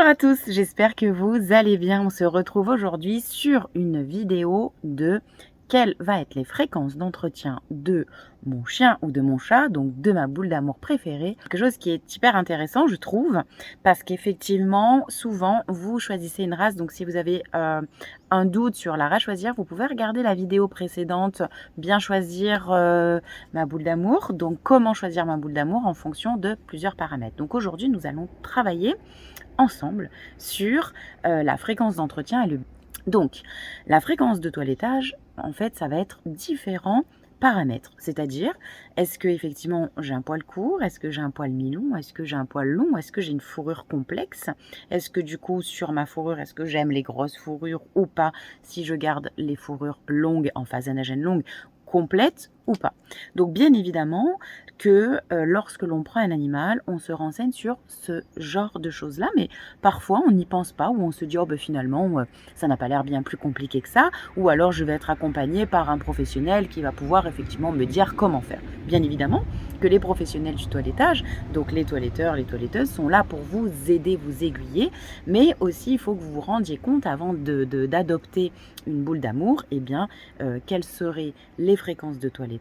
à tous, j'espère que vous allez bien. On se retrouve aujourd'hui sur une vidéo de quelles vont être les fréquences d'entretien de mon chien ou de mon chat, donc de ma boule d'amour préférée. Quelque chose qui est hyper intéressant, je trouve, parce qu'effectivement, souvent, vous choisissez une race. Donc si vous avez un doute sur la race choisir, vous pouvez regarder la vidéo précédente, bien choisir ma boule d'amour. Donc comment choisir ma boule d'amour en fonction de plusieurs paramètres. Donc aujourd'hui, nous allons travailler ensemble sur la fréquence d'entretien et le... Donc, la fréquence de toilettage, en fait, ça va être différents paramètres. C'est-à-dire, est-ce que effectivement j'ai un poil court? Est-ce que j'ai un poil mi-long? Est-ce que j'ai un poil long? Est-ce que j'ai une fourrure complexe? Est-ce que du coup, sur ma fourrure, est-ce que j'aime les grosses fourrures ou pas? Si je garde les fourrures longues en phase anagène longue, complète ou pas. Donc bien évidemment que lorsque l'on prend un animal, on se renseigne sur ce genre de choses-là, mais parfois on n'y pense pas ou on se dit oh ben finalement ça n'a pas l'air bien plus compliqué que ça, ou alors je vais être accompagné par un professionnel qui va pouvoir effectivement me dire comment faire. Bien évidemment que les professionnels du toilettage, donc les toiletteurs, les toiletteuses sont là pour vous aider, vous aiguiller, mais aussi il faut que vous vous rendiez compte avant d'adopter une boule d'amour, eh bien quelles seraient les fréquences de toilettage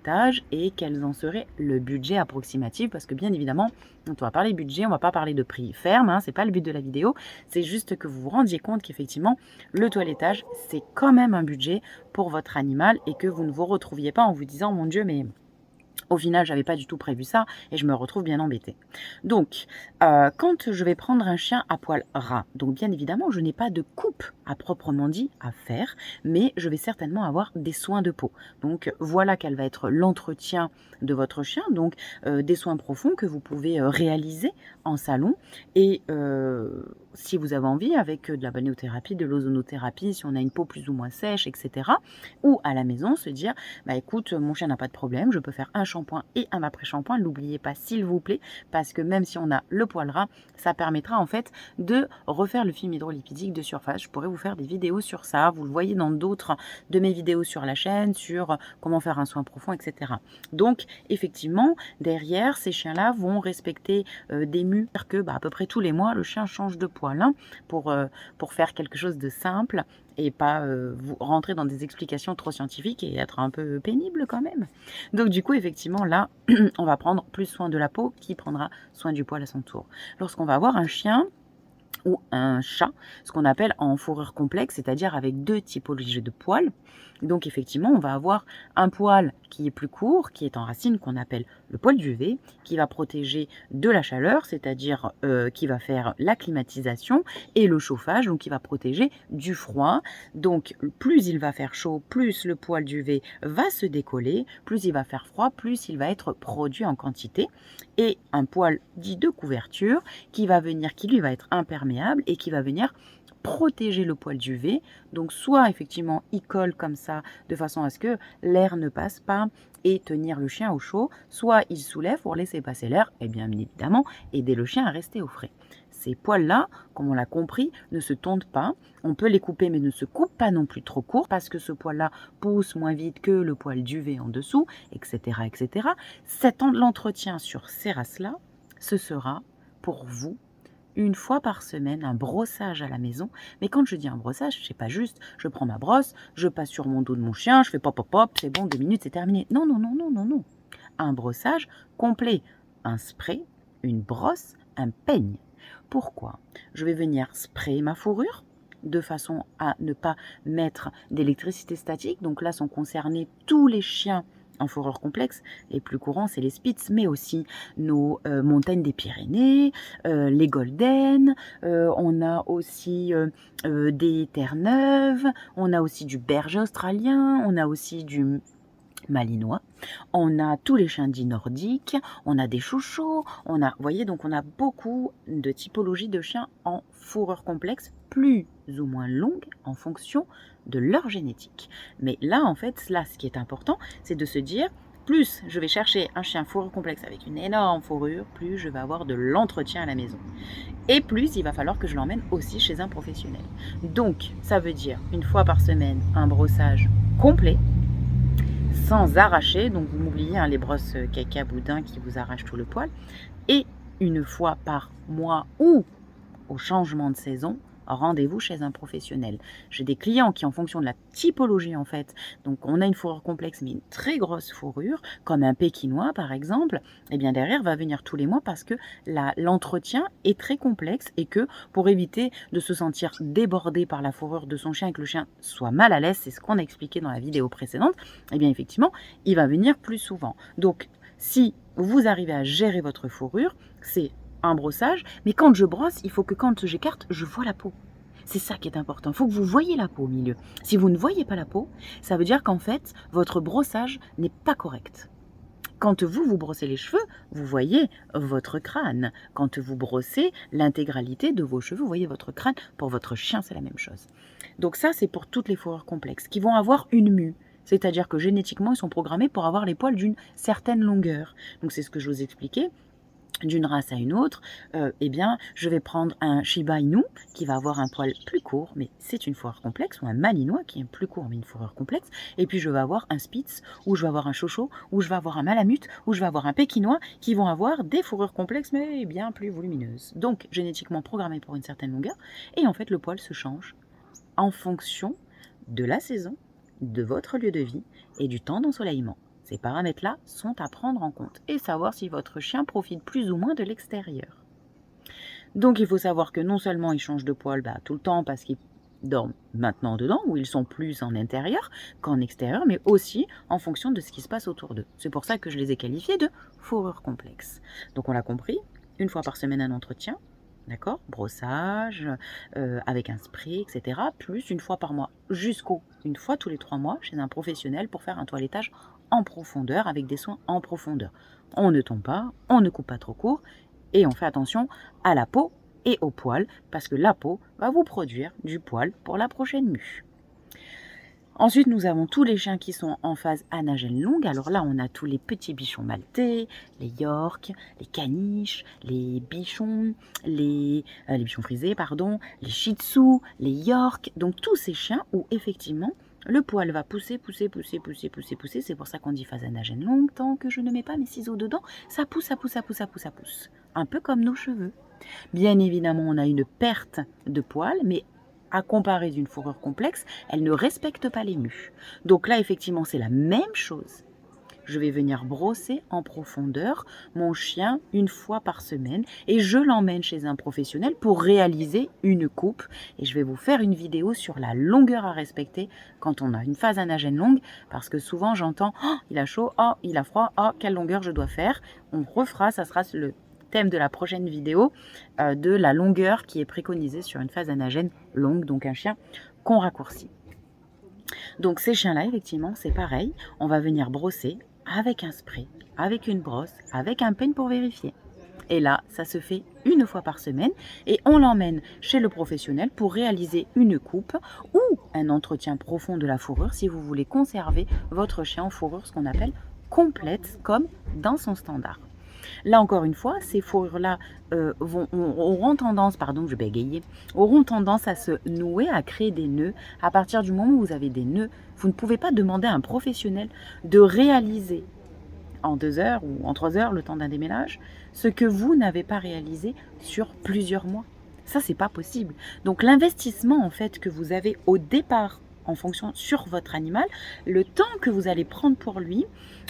et quels en serait le budget approximatif, parce que bien évidemment, quand on va parler budget, on ne va pas parler de prix ferme, hein, c'est pas le but de la vidéo, c'est juste que vous vous rendiez compte qu'effectivement, le toilettage, c'est quand même un budget pour votre animal et que vous ne vous retrouviez pas en vous disant, mon Dieu, mais... Au final, j'avais pas du tout prévu ça et je me retrouve bien embêtée. Donc, quand je vais prendre un chien à poil ras, donc bien évidemment, je n'ai pas de coupe à proprement dit à faire, mais je vais certainement avoir des soins de peau. Donc, voilà quel va être l'entretien de votre chien. Donc, des soins profonds que vous pouvez réaliser en salon et si vous avez envie, avec de la balnéothérapie, de l'ozonothérapie, si on a une peau plus ou moins sèche, etc. Ou à la maison, se dire, bah écoute, mon chien n'a pas de problème, je peux faire un shampoing et un après-shampoing. N'oubliez pas, s'il vous plaît, parce que même si on a le poil ras, ça permettra en fait de refaire le film hydrolipidique de surface. Je pourrais vous faire des vidéos sur ça. Vous le voyez dans d'autres de mes vidéos sur la chaîne, sur comment faire un soin profond, etc. Donc, effectivement, derrière, ces chiens-là vont respecter des mus que à peu près tous les mois, le chien change de poil hein, pour faire quelque chose de simple et pas vous rentrer dans des explications trop scientifiques et être un peu pénible quand même. Donc du coup, effectivement, là, on va prendre plus soin de la peau qui prendra soin du poil à son tour. Lorsqu'on va avoir un chien ou un chat, ce qu'on appelle en fourrure complexe, c'est-à-dire avec deux typologies de poils. Donc effectivement, on va avoir un poil qui est plus court, qui est en racine, qu'on appelle le poil duvet, qui va protéger de la chaleur, c'est-à-dire qui va faire la climatisation et le chauffage, donc qui va protéger du froid. Donc plus il va faire chaud, plus le poil duvet va se décoller, plus il va faire froid, plus il va être produit en quantité. Et un poil dit de couverture qui va venir, qui lui va être imperméable et qui va venir protéger le poil duvet. Donc soit effectivement il colle comme ça de façon à ce que l'air ne passe pas et tenir le chien au chaud, soit il soulève pour laisser passer l'air et bien évidemment aider le chien à rester au frais. Ces poils-là, comme on l'a compris, ne se tondent pas. On peut les couper mais ne se coupe pas non plus trop court parce que ce poil-là pousse moins vite que le poil duvet en dessous, etc. etc. L'entretien sur ces races-là, ce sera pour vous une fois par semaine un brossage à la maison. Mais quand je dis un brossage, c'est pas juste je prends ma brosse, je passe sur mon dos de mon chien, je fais pop pop pop, c'est bon, 2 minutes, c'est terminé. Non, non, non, non, non, non. Un brossage complet. Un spray, une brosse, un peigne. Pourquoi? Je vais venir sprayer ma fourrure de façon à ne pas mettre d'électricité statique. Donc là sont concernés tous les chiens en fourrure complexe. Les plus courants, c'est les Spitz, mais aussi nos montagnes des Pyrénées, les Golden, on a aussi des Terre-Neuve, on a aussi du berger australien, on a aussi du malinois, on a tous les chiens dits nordiques, on a des chouchous, on a, vous voyez, donc on a beaucoup de typologies de chiens en fourrure complexe, plus ou moins longue en fonction de leur génétique. Mais là, en fait, là, ce qui est important, c'est de se dire, plus je vais chercher un chien fourrure complexe avec une énorme fourrure, plus je vais avoir de l'entretien à la maison. Et plus il va falloir que je l'emmène aussi chez un professionnel. Donc, ça veut dire une fois par semaine, un brossage complet, sans arracher, donc vous m'oubliez hein, les brosses caca boudin qui vous arrachent tout le poil, et une fois par mois ou au changement de saison, rendez-vous chez un professionnel. J'ai des clients qui, en fonction de la typologie en fait, donc on a une fourrure complexe mais une très grosse fourrure, comme un pékinois par exemple, et bien derrière va venir tous les mois parce que l'entretien est très complexe et que pour éviter de se sentir débordé par la fourrure de son chien et que le chien soit mal à l'aise, c'est ce qu'on a expliqué dans la vidéo précédente, et bien effectivement, il va venir plus souvent. Donc si vous arrivez à gérer votre fourrure, c'est un brossage, mais quand je brosse, il faut que quand j'écarte, je vois la peau. C'est ça qui est important. Il faut que vous voyez la peau au milieu. Si vous ne voyez pas la peau, ça veut dire qu'en fait, votre brossage n'est pas correct. Quand vous brossez les cheveux, vous voyez votre crâne. Quand vous brossez l'intégralité de vos cheveux, vous voyez votre crâne. Pour votre chien, c'est la même chose. Donc ça, c'est pour toutes les fourrures complexes qui vont avoir une mue. C'est-à-dire que génétiquement, ils sont programmés pour avoir les poils d'une certaine longueur. Donc c'est ce que je vous expliquais. D'une race à une autre, eh bien, je vais prendre un Shiba Inu qui va avoir un poil plus court, mais c'est une fourrure complexe, ou un Malinois qui est plus court, mais une fourrure complexe, et puis je vais avoir un Spitz, ou je vais avoir un Chocho, ou je vais avoir un Malamute, ou je vais avoir un Pékinois, qui vont avoir des fourrures complexes, mais bien plus volumineuses. Donc, génétiquement programmées pour une certaine longueur, et en fait, le poil se change en fonction de la saison, de votre lieu de vie, et du temps d'ensoleillement. Ces paramètres-là sont à prendre en compte et savoir si votre chien profite plus ou moins de l'extérieur. Donc il faut savoir que non seulement ils changent de poil tout le temps parce qu'ils dorment maintenant dedans, où ils sont plus en intérieur qu'en extérieur, mais aussi en fonction de ce qui se passe autour d'eux. C'est pour ça que je les ai qualifiés de fourrure complexe. Donc on l'a compris, une fois par semaine un entretien, d'accord, brossage, avec un spray, etc. Plus une fois par mois, une fois tous les 3 mois, chez un professionnel pour faire un toilettage en profondeur, avec des soins en profondeur. On ne tombe pas, on ne coupe pas trop court, et on fait attention à la peau et au poil, parce que la peau va vous produire du poil pour la prochaine mue. Ensuite, nous avons tous les chiens qui sont en phase anagène longue. Alors là, on a tous les petits bichons maltais, les York, les caniches, les bichons, les bichons frisés, pardon, les Shih Tzu, les York. Donc tous ces chiens où effectivement le poil va pousser. C'est pour ça qu'on dit phase anagène longue. Tant que je ne mets pas mes ciseaux dedans, ça pousse. Un peu comme nos cheveux. Bien évidemment, on a une perte de poil, mais à comparer d'une fourrure complexe, elle ne respecte pas les mues. Donc là, effectivement, c'est la même chose. Je vais venir brosser en profondeur mon chien une fois par semaine et je l'emmène chez un professionnel pour réaliser une coupe. Et je vais vous faire une vidéo sur la longueur à respecter quand on a une phase anagène longue, parce que souvent j'entends « Oh, il a chaud, oh, il a froid, oh, quelle longueur je dois faire ?» On refera, ça sera le thème de la prochaine vidéo, de la longueur qui est préconisée sur une phase anagène longue, donc un chien qu'on raccourcit. Donc ces chiens-là, effectivement, c'est pareil. On va venir brosser avec un spray, avec une brosse, avec un peigne pour vérifier. Et là, ça se fait une fois par semaine et on l'emmène chez le professionnel pour réaliser une coupe ou un entretien profond de la fourrure si vous voulez conserver votre chien en fourrure, ce qu'on appelle complète, comme dans son standard. Là encore une fois, ces fourrures-là auront tendance à se nouer, à créer des nœuds. À partir du moment où vous avez des nœuds, vous ne pouvez pas demander à un professionnel de réaliser en 2 heures ou en 3 heures, le temps d'un démêlage, ce que vous n'avez pas réalisé sur plusieurs mois. Ça, c'est pas possible. Donc l'investissement en fait que vous avez au départ en fonction sur votre animal, le temps que vous allez prendre pour lui,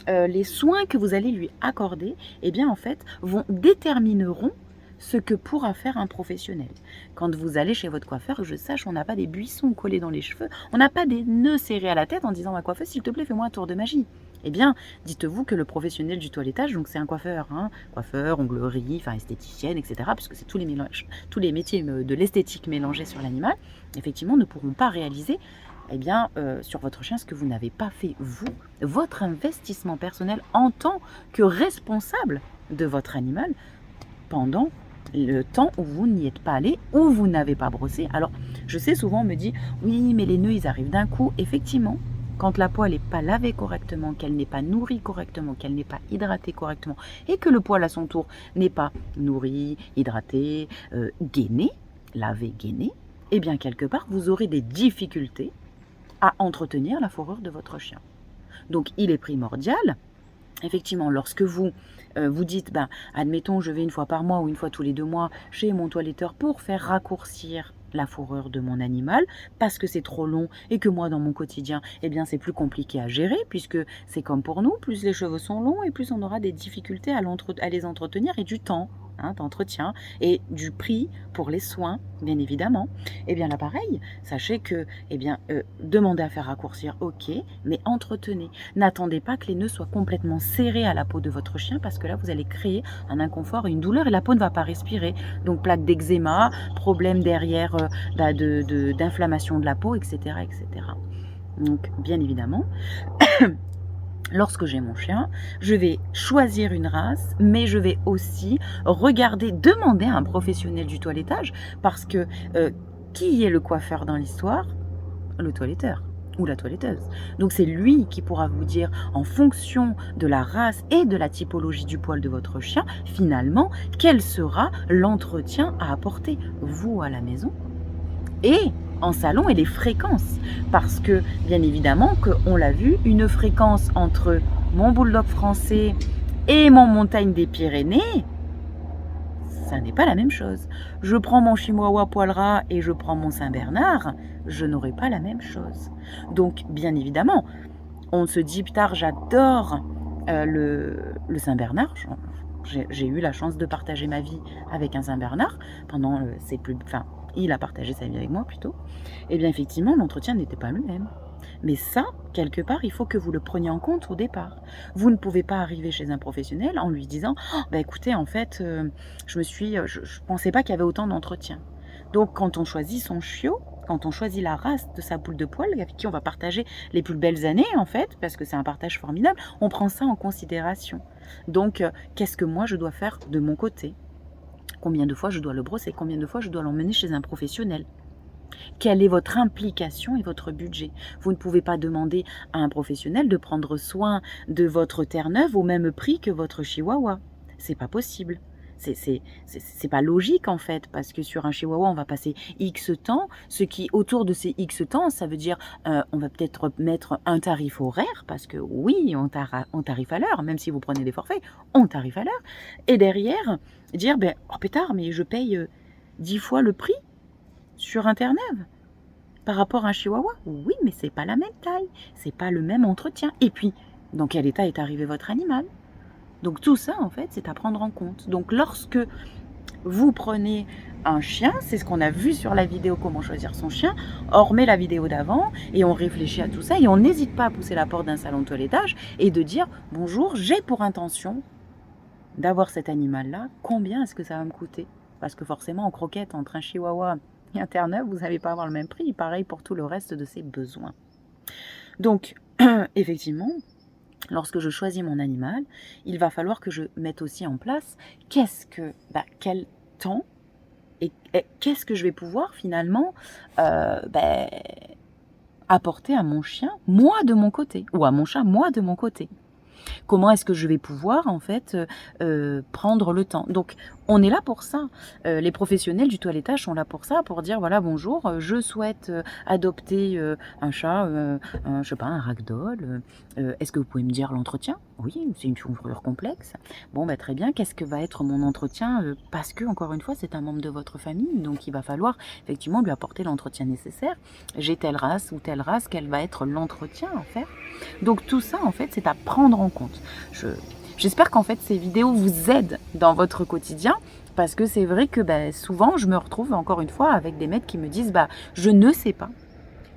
les soins que vous allez lui accorder, eh bien en fait, détermineront ce que pourra faire un professionnel. Quand vous allez chez votre coiffeur, je sache, on n'a pas des buissons collés dans les cheveux, on n'a pas des nœuds serrés à la tête en disant à ma coiffeuse, s'il te plaît, fais-moi un tour de magie. Eh bien, dites-vous que le professionnel du toilettage, donc c'est un coiffeur, coiffeur, onglerie, esthéticienne, etc., puisque c'est tous les métiers de l'esthétique mélangés sur l'animal, effectivement, ne pourront pas réaliser sur votre chien ce que vous n'avez pas fait, vous, votre investissement personnel en tant que responsable de votre animal pendant le temps où vous n'y êtes pas allé, où vous n'avez pas brossé. Alors, je sais, souvent on me dit, oui, mais les nœuds, ils arrivent d'un coup. Effectivement, quand la poêle n'est pas lavée correctement, qu'elle n'est pas nourrie correctement, qu'elle n'est pas hydratée correctement, et que le poêle à son tour n'est pas nourri, hydraté, gainé, lavé, gainé, eh bien quelque part, vous aurez des difficultés à entretenir la fourrure de votre chien. Donc il est primordial, effectivement, lorsque vous vous dites, ben, admettons, je vais une fois par mois ou une fois tous les 2 mois chez mon toiletteur pour faire raccourcir la fourrure de mon animal parce que c'est trop long et que moi dans mon quotidien eh bien c'est plus compliqué à gérer puisque c'est comme pour nous, plus les cheveux sont longs et plus on aura des difficultés à les entretenir et du temps d'entretien et du prix pour les soins bien évidemment. Et bien là pareil, sachez que demandez à faire raccourcir, ok, mais entretenez, n'attendez pas que les nœuds soient complètement serrés à la peau de votre chien parce que là vous allez créer un inconfort et une douleur et la peau ne va pas respirer, donc plaque d'eczéma, problème derrière d'inflammation de la peau, etc., etc. Donc, bien évidemment, lorsque j'ai mon chien, je vais choisir une race, mais je vais aussi demander à un professionnel du toilettage, parce que qui est le coiffeur dans l'histoire? Le toiletteur ou la toiletteuse. Donc c'est lui qui pourra vous dire, en fonction de la race et de la typologie du poil de votre chien, finalement, quel sera l'entretien à apporter, vous à la maison et en salon, et les fréquences. Parce que, bien évidemment, on l'a vu, une fréquence entre mon bulldog français et mon montagne des Pyrénées, ça n'est pas la même chose. Je prends mon chihuahua poil ras et je prends mon Saint-Bernard, je n'aurai pas la même chose. Donc, bien évidemment, on se dit, putain, j'adore le Saint-Bernard. J'ai eu la chance de partager ma vie avec un Saint-Bernard pendant il a partagé sa vie avec moi plutôt. Et bien effectivement, l'entretien n'était pas le même. Mais ça, quelque part, il faut que vous le preniez en compte au départ. Vous ne pouvez pas arriver chez un professionnel en lui disant oh, bah écoutez, en fait, je pensais pas qu'il y avait autant d'entretien. Donc, quand on choisit son chiot, quand on choisit la race de sa boule de poil, avec qui on va partager les plus belles années, en fait, parce que c'est un partage formidable, on prend ça en considération. Donc, qu'est-ce que moi je dois faire de mon côté? Combien de fois je dois le brosser? Combien de fois je dois l'emmener chez un professionnel? Quelle est votre implication et votre budget? Vous ne pouvez pas demander à un professionnel de prendre soin de votre Terre-Neuve au même prix que votre Chihuahua. C'est pas possible. C'est pas logique en fait, parce que sur un chihuahua, on va passer X temps, ce qui autour de ces X temps, ça veut dire on va peut-être mettre un tarif horaire, parce que oui, on tarife à l'heure, même si vous prenez des forfaits, on tarife à l'heure, et derrière, dire, oh pétard, mais je paye 10 fois le prix sur un Terre-Neuve par rapport à un chihuahua. Oui, mais c'est pas la même taille, c'est pas le même entretien, et puis, dans quel état est arrivé votre animal? Donc tout ça, en fait, c'est à prendre en compte. Donc lorsque vous prenez un chien, c'est ce qu'on a vu sur la vidéo comment choisir son chien, on remet la vidéo d'avant et on réfléchit à tout ça et on n'hésite pas à pousser la porte d'un salon de toilettage et de dire « Bonjour, j'ai pour intention d'avoir cet animal-là, combien est-ce que ça va me coûter ?» Parce que forcément, en croquette, entre un chihuahua et un Terre-Neuve, vous n'allez pas avoir le même prix, pareil pour tout le reste de ses besoins. Donc, effectivement, lorsque je choisis mon animal, il va falloir que je mette aussi en place quel temps et qu'est-ce que je vais pouvoir finalement apporter à mon chien, moi de mon côté, ou à mon chat, moi de mon côté. Comment est-ce que je vais pouvoir en fait prendre le temps? Donc on est là pour ça. Les professionnels du toilettage sont là pour ça, pour dire voilà bonjour, je souhaite adopter un chat, je sais pas, un ragdoll. Est-ce que vous pouvez me dire l'entretien? Oui, c'est une fourrure complexe. Bon très bien. Qu'est-ce que va être mon entretien? Parce que encore une fois, c'est un membre de votre famille, donc il va falloir effectivement lui apporter l'entretien nécessaire. J'ai telle race ou telle race, quel va être l'entretien à faire? Donc tout ça en fait, c'est à prendre en compte. J'espère qu'en fait ces vidéos vous aident dans votre quotidien, parce que c'est vrai que souvent je me retrouve encore une fois avec des maîtres qui me disent je ne sais pas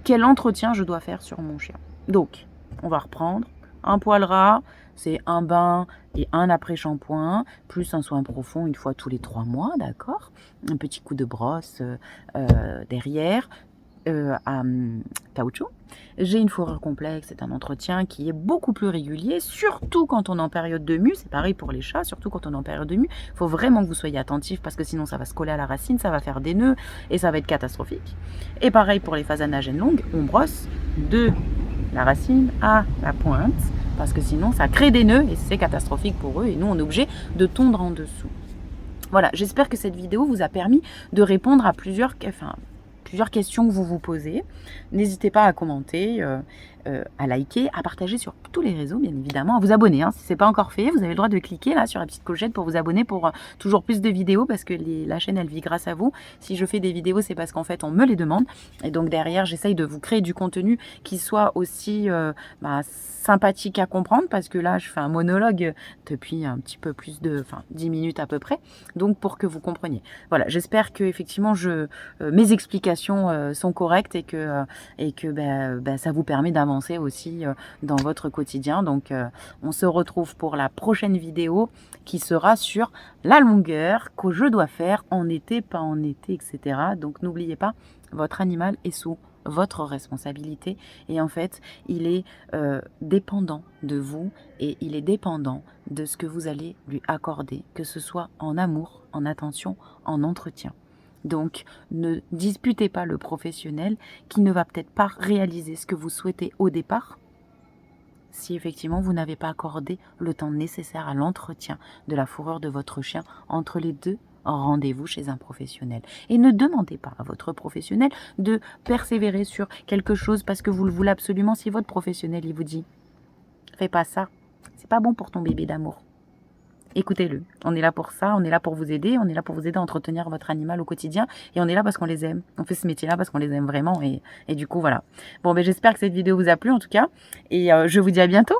quel entretien je dois faire sur mon chien. Donc on va reprendre un poil ras, c'est un bain et un après-shampoing, plus un soin profond une fois tous les 3 mois, d'accord? Un petit coup de brosse derrière, à caoutchouc. J'ai une fourrure complexe, c'est un entretien qui est beaucoup plus régulier, surtout quand on est en période de mue, c'est pareil pour les chats, surtout quand on est en période de mue, il faut vraiment que vous soyez attentif parce que sinon ça va se coller à la racine, ça va faire des nœuds et ça va être catastrophique. Et pareil pour les phases anagènes longues, on brosse de la racine à la pointe parce que sinon ça crée des nœuds et c'est catastrophique pour eux et nous on est obligé de tondre en dessous. Voilà, j'espère que cette vidéo vous a permis de répondre à plusieurs questions que vous vous posez. N'hésitez pas à commenter. à liker, à partager sur tous les réseaux, bien évidemment, à vous abonner, hein. Si ce n'est pas encore fait, vous avez le droit de cliquer là sur la petite clochette pour vous abonner pour toujours plus de vidéos, parce que la chaîne, elle vit grâce à vous. Si je fais des vidéos, c'est parce qu'en fait, on me les demande. Et donc derrière, j'essaye de vous créer du contenu qui soit aussi sympathique à comprendre, parce que là, je fais un monologue depuis un petit peu plus de 10 minutes à peu près, donc pour que vous compreniez. Voilà, j'espère que effectivement mes explications sont correctes et que ça vous permet d'avancer aussi dans votre quotidien. Donc on se retrouve pour la prochaine vidéo qui sera sur la longueur que je dois faire en été, pas en été, etc. Donc n'oubliez pas, votre animal est sous votre responsabilité et en fait il est dépendant de vous et il est dépendant de ce que vous allez lui accorder, que ce soit en amour, en attention, en entretien. Donc ne disputez pas le professionnel qui ne va peut-être pas réaliser ce que vous souhaitez au départ si effectivement vous n'avez pas accordé le temps nécessaire à l'entretien de la fourrure de votre chien. Entre les deux, rendez-vous chez un professionnel. Et ne demandez pas à votre professionnel de persévérer sur quelque chose parce que vous le voulez absolument. Si votre professionnel il vous dit « fais pas ça, c'est pas bon pour ton bébé d'amour », écoutez-le. On est là pour ça, on est là pour vous aider, on est là pour vous aider à entretenir votre animal au quotidien et on est là parce qu'on les aime. On fait ce métier-là parce qu'on les aime vraiment et du coup, voilà. Bon, j'espère que cette vidéo vous a plu en tout cas et je vous dis à bientôt.